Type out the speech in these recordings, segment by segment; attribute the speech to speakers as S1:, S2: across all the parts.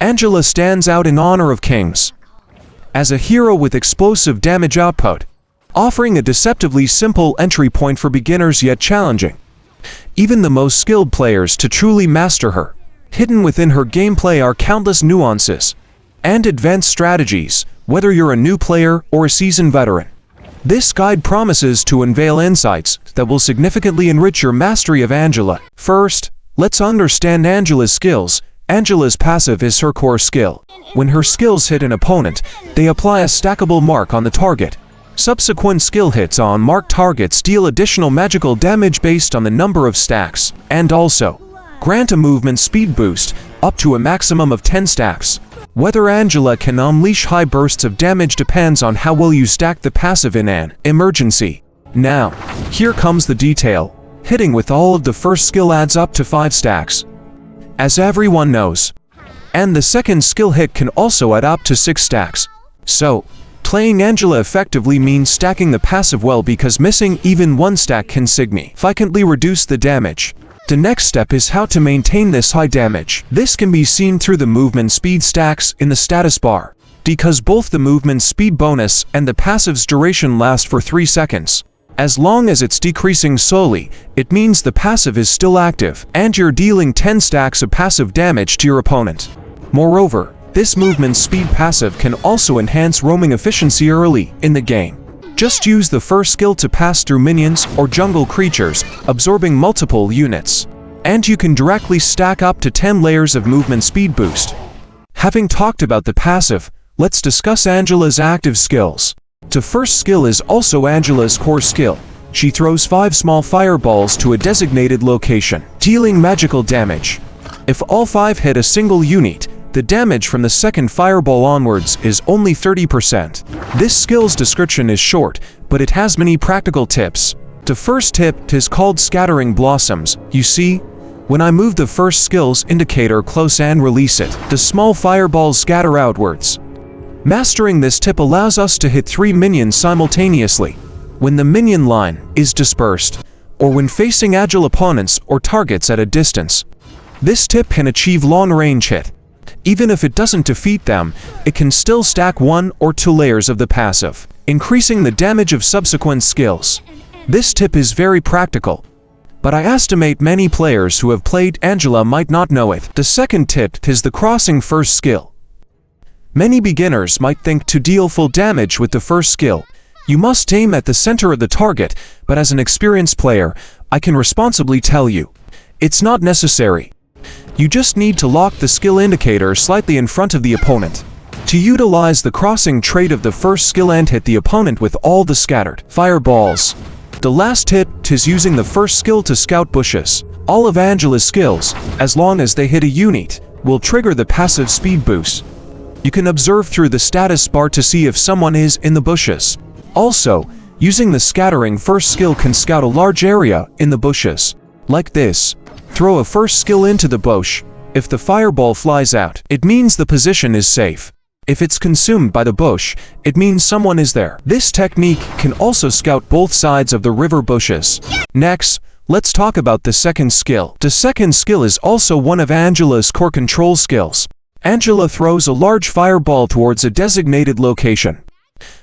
S1: Angela stands out in honor of kings as a hero with explosive damage output, offering a deceptively simple entry point for beginners yet challenging even the most skilled players to truly master her. Hidden within her gameplay are countless nuances and advanced strategies, whether you're a new player or a seasoned veteran. This guide promises to unveil insights that will significantly enrich your mastery of Angela. First, let's understand Angela's skills. Angela's passive is her core skill. When her skills hit an opponent, they apply a stackable mark on the target. Subsequent skill hits on marked targets deal additional magical damage based on the number of stacks, and also grant a movement speed boost up to a maximum of 10 stacks. Whether Angela can unleash high bursts of damage depends on how well you stack the passive in an emergency. Now, here comes the detail. Hitting with all of the first skill adds up to 5 stacks, as everyone knows. And the second skill hit can also add up to 6 stacks. So, playing Angela effectively means stacking the passive well, because missing even 1 stack can significantly reduce the damage. The next step is how to maintain this high damage. This can be seen through the movement speed stacks in the status bar, because both the movement speed bonus and the passive's duration last for 3 seconds. As long as it's decreasing slowly, it means the passive is still active, and you're dealing 10 stacks of passive damage to your opponent. Moreover, this movement speed passive can also enhance roaming efficiency early in the game. Just use the first skill to pass through minions or jungle creatures, absorbing multiple units, and you can directly stack up to 10 layers of movement speed boost. Having talked about the passive, let's discuss Angela's active skills. The first skill is also Angela's core skill. She throws 5 small fireballs to a designated location, dealing magical damage. If all 5 hit a single unit, the damage from the second fireball onwards is only 30%. This skill's description is short, but it has many practical tips. The first tip is called Scattering Blossoms. You see, when I move the first skill's indicator close and release it, the small fireballs scatter outwards. Mastering this tip allows us to hit 3 minions simultaneously when the minion line is dispersed, or when facing agile opponents or targets at a distance. This tip can achieve long-range hit. Even if it doesn't defeat them, it can still stack 1 or 2 layers of the passive, increasing the damage of subsequent skills. This tip is very practical, but I estimate many players who have played Angela might not know it. The second tip is the crossing first skill. Many beginners might think to deal full damage with the first skill, you must aim at the center of the target, but as an experienced player, I can responsibly tell you, it's not necessary. You just need to lock the skill indicator slightly in front of the opponent to utilize the crossing trait of the first skill and hit the opponent with all the scattered fireballs. The last tip is using the first skill to scout bushes. All of Angela's skills, as long as they hit a unit, will trigger the passive speed boost. You can observe through the status bar to see if someone is in the bushes. Also, using the scattering first skill can scout a large area in the bushes. Like this. Throw a first skill into the bush. If the fireball flies out, it means the position is safe. If it's consumed by the bush, it means someone is there. This technique can also scout both sides of the river bushes. Next, let's talk about the second skill. The second skill is also one of Angela's core control skills. Angela throws a large fireball towards a designated location,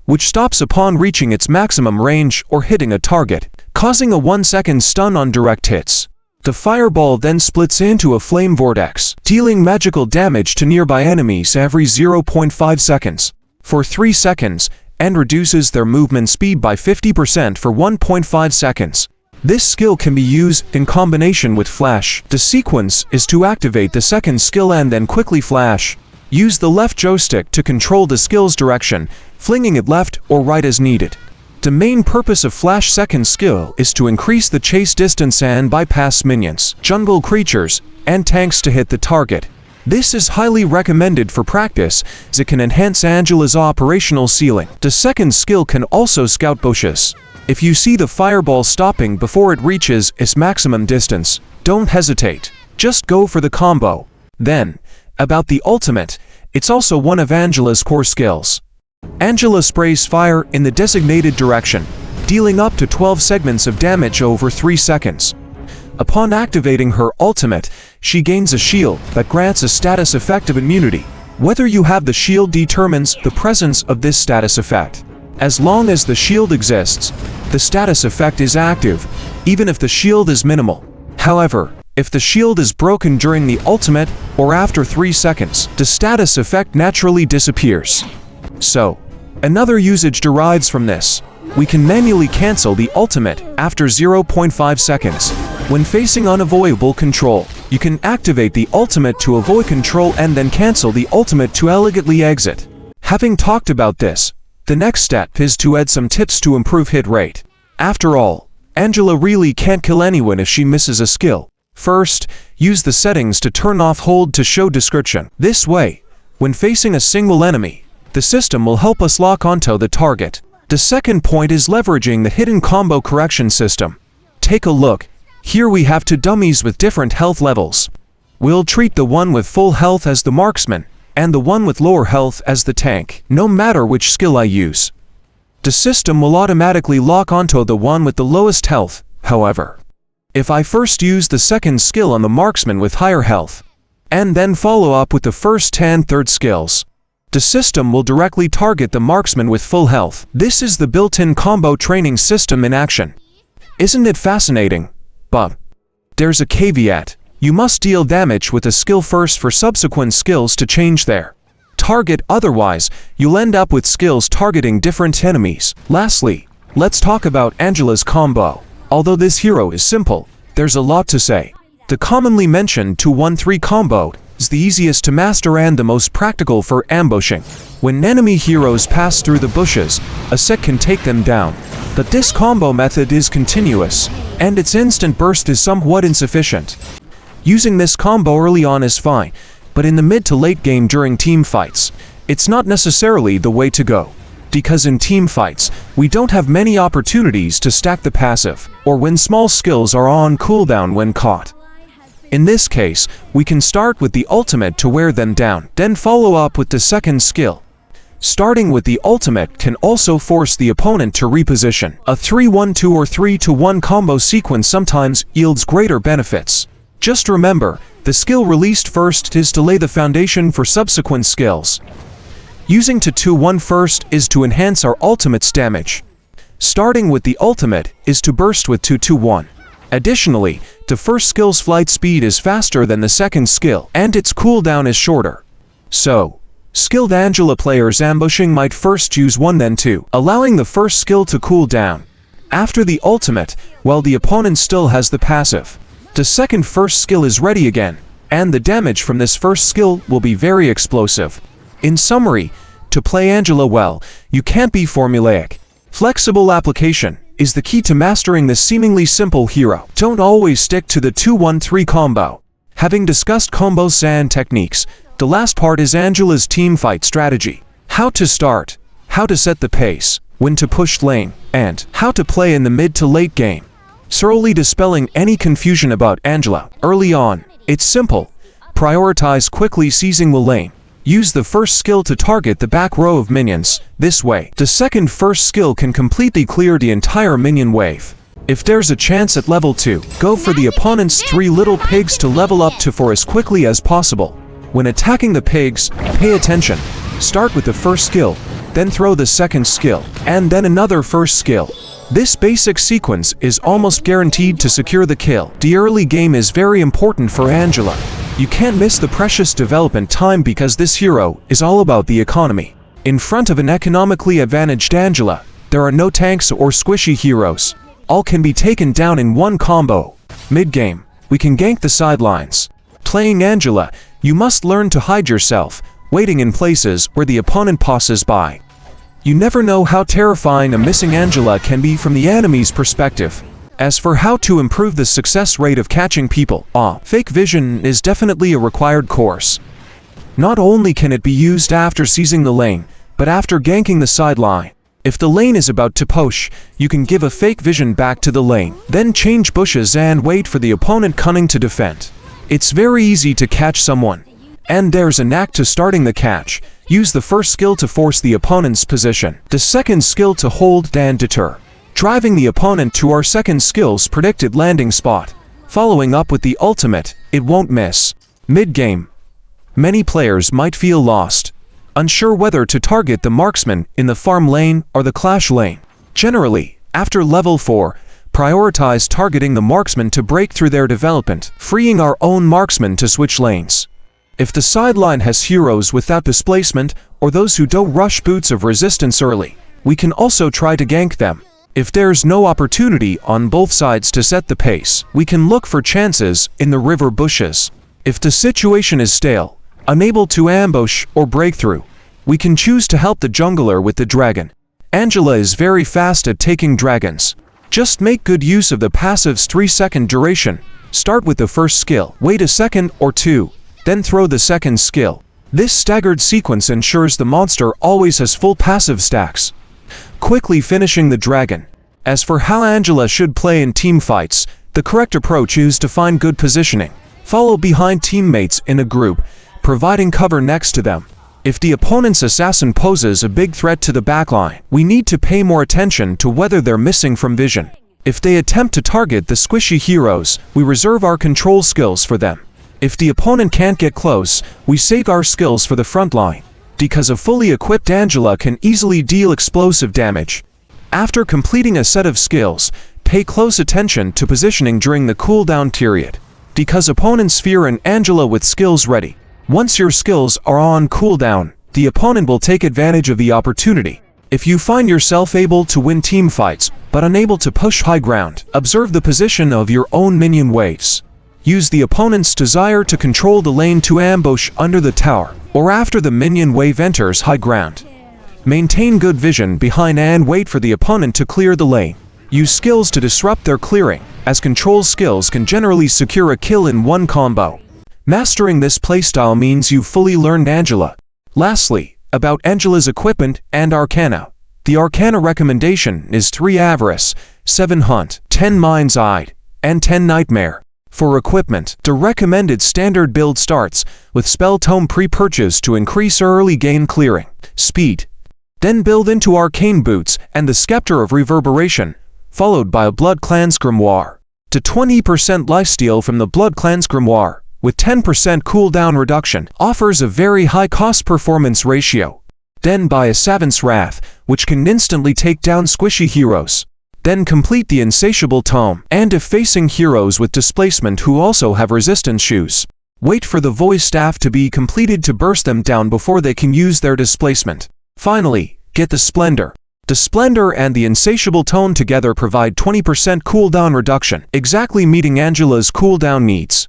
S1: which stops upon reaching its maximum range or hitting a target, causing a 1-second stun on direct hits. The fireball then splits into a flame vortex, dealing magical damage to nearby enemies every 0.5 seconds for 3 seconds, and reduces their movement speed by 50% for 1.5 seconds. This skill can be used in combination with flash. The sequence is to activate the second skill and then quickly flash. Use the left joystick to control the skill's direction, flinging it left or right as needed. The main purpose of flash second skill is to increase the chase distance and bypass minions, jungle creatures, and tanks to hit the target. This is highly recommended for practice, as it can enhance Angela's operational ceiling. The second skill can also scout bushes. If you see the fireball stopping before it reaches its maximum distance, don't hesitate. Just go for the combo. Then, about the ultimate, it's also one of Angela's core skills. Angela sprays fire in the designated direction, dealing up to 12 segments of damage over 3 seconds. Upon activating her ultimate, she gains a shield that grants a status effect of immunity. Whether you have the shield determines the presence of this status effect. As long as the shield exists, the status effect is active, even if the shield is minimal. However, if the shield is broken during the ultimate or after 3 seconds, the status effect naturally disappears. So, another usage derives from this. We can manually cancel the ultimate after 0.5 seconds. When facing unavoidable control, you can activate the ultimate to avoid control and then cancel the ultimate to elegantly exit. Having talked about this, the next step is to add some tips to improve hit rate. After all, Angela really can't kill anyone if she misses a skill. First, use the settings to turn off hold to show description. This way, when facing a single enemy, the system will help us lock onto the target. The second point is leveraging the hidden combo correction system. Take a look. Here we have 2 dummies with different health levels. We'll treat the one with full health as the marksman, and the one with lower health as the tank, no matter which skill I use. The system will automatically lock onto the one with the lowest health, however. If I first use the second skill on the marksman with higher health, and then follow up with the first and third skills, the system will directly target the marksman with full health. This is the built-in combo training system in action. Isn't it fascinating? But there's a caveat. You must deal damage with a skill first for subsequent skills to change their target, otherwise, you'll end up with skills targeting different enemies. Lastly, let's talk about Angela's combo. Although this hero is simple, there's a lot to say. The commonly mentioned 2-1-3 combo is the easiest to master and the most practical for ambushing. When enemy heroes pass through the bushes, a sec can take them down. But this combo method is continuous, and its instant burst is somewhat insufficient. Using this combo early on is fine, but in the mid to late game during team fights, it's not necessarily the way to go. Because in team fights, we don't have many opportunities to stack the passive, or when small skills are on cooldown when caught. In this case, we can start with the ultimate to wear them down, then follow up with the second skill. Starting with the ultimate can also force the opponent to reposition. A 3-1-2 or 3-1 combo sequence sometimes yields greater benefits. Just remember, the skill released first is to lay the foundation for subsequent skills. Using 2-1 first is to enhance our ultimate's damage. Starting with the ultimate is to burst with 2-1. Additionally, the first skill's flight speed is faster than the second skill, and its cooldown is shorter. So, skilled Angela players ambushing might first use 1 then 2, allowing the first skill to cool down. After the ultimate, while the opponent still has the passive, the second first skill is ready again, and the damage from this first skill will be very explosive. In summary, to play Angela well, you can't be formulaic. Flexible application is the key to mastering this seemingly simple hero. Don't always stick to the 2-1-3 combo. Having discussed combos and techniques, the last part is Angela's teamfight strategy. How to start, how to set the pace, when to push lane, and how to play in the mid to late game. Thoroughly dispelling any confusion about Angela. Early on, it's simple. Prioritize quickly seizing the lane. Use the first skill to target the back row of minions. This way, the second first skill can completely clear the entire minion wave. If there's a chance at level 2, go for the opponent's 3 little pigs to level up to 4 as quickly as possible. When attacking the pigs, pay attention. Start with the first skill, then throw the second skill, and then another first skill. This basic sequence is almost guaranteed to secure the kill. The early game is very important for Angela. You can't miss the precious development time because this hero is all about the economy. In front of an economically advantaged Angela, there are no tanks or squishy heroes. All can be taken down in one combo. Mid-game, we can gank the sidelines. Playing Angela, you must learn to hide yourself, waiting in places where the opponent passes by. You never know how terrifying a missing Angela can be from the enemy's perspective. As for how to improve the success rate of catching people, fake vision is definitely a required course. Not only can it be used after seizing the lane, but after ganking the sideline. If the lane is about to push, you can give a fake vision back to the lane, then change bushes and wait for the opponent coming to defend. It's very easy to catch someone. And there's a knack to starting the catch. Use the first skill to force the opponent's position, the second skill to hold and deter, driving the opponent to our second skill's predicted landing spot. Following up with the ultimate, it won't miss. Mid-game. Many players might feel lost, unsure whether to target the marksman in the farm lane or the clash lane. Generally, after level 4, prioritize targeting the marksman to break through their development, freeing our own marksman to switch lanes. If the sideline has heroes without displacement, or those who don't rush boots of resistance early, we can also try to gank them. If there's no opportunity on both sides to set the pace, we can look for chances in the river bushes. If the situation is stale, unable to ambush or break through, we can choose to help the jungler with the dragon. Angela is very fast at taking dragons. Just make good use of the passive's 3-second duration. Start with the first skill, wait a second or two, then throw the second skill. This staggered sequence ensures the monster always has full passive stacks, quickly finishing the dragon. As for how Angela should play in team fights, the correct approach is to find good positioning. Follow behind teammates in a group, providing cover next to them. If the opponent's assassin poses a big threat to the backline, we need to pay more attention to whether they're missing from vision. If they attempt to target the squishy heroes, we reserve our control skills for them. If the opponent can't get close, we save our skills for the front line, because a fully equipped Angela can easily deal explosive damage. After completing a set of skills, pay close attention to positioning during the cooldown period, because opponents fear an Angela with skills ready. Once your skills are on cooldown, the opponent will take advantage of the opportunity. If you find yourself able to win team fights, but unable to push high ground, observe the position of your own minion waves. Use the opponent's desire to control the lane to ambush under the tower, or after the minion wave enters high ground. Maintain good vision behind and wait for the opponent to clear the lane. Use skills to disrupt their clearing, as control skills can generally secure a kill in one combo. Mastering this playstyle means you've fully learned Angela. Lastly, about Angela's equipment and Arcana. The Arcana recommendation is 3 Avarice, 7 Hunt, 10 Mind's Eye, and 10 Nightmare. For equipment, the recommended standard build starts with Spell Tome pre-purchase to increase early gain clearing speed. Then build into Arcane Boots and the Scepter of Reverberation, followed by a Blood Clan's Grimoire. To 20% lifesteal from the Blood Clan's Grimoire, with 10% cooldown reduction, offers a very high cost-performance ratio. Then buy a Savant's Wrath, which can instantly take down squishy heroes. Then complete the Insatiable Tome, and if facing heroes with displacement who also have resistance shoes, wait for the Void Staff to be completed to burst them down before they can use their displacement. Finally, get the Splendor. The Splendor and the Insatiable Tome together provide 20% cooldown reduction, exactly meeting Angela's cooldown needs.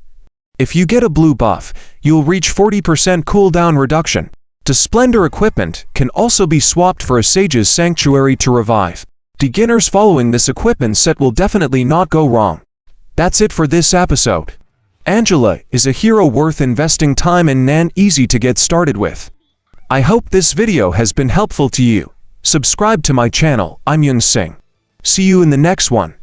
S1: If you get a blue buff, you'll reach 40% cooldown reduction. The Splendor equipment can also be swapped for a Sage's Sanctuary to revive. Beginners following this equipment set will definitely not go wrong. That's it for this episode. Angela is a hero worth investing time in and easy to get started with. I hope this video has been helpful to you. Subscribe to my channel. I'm Yun Singh. See you in the next one.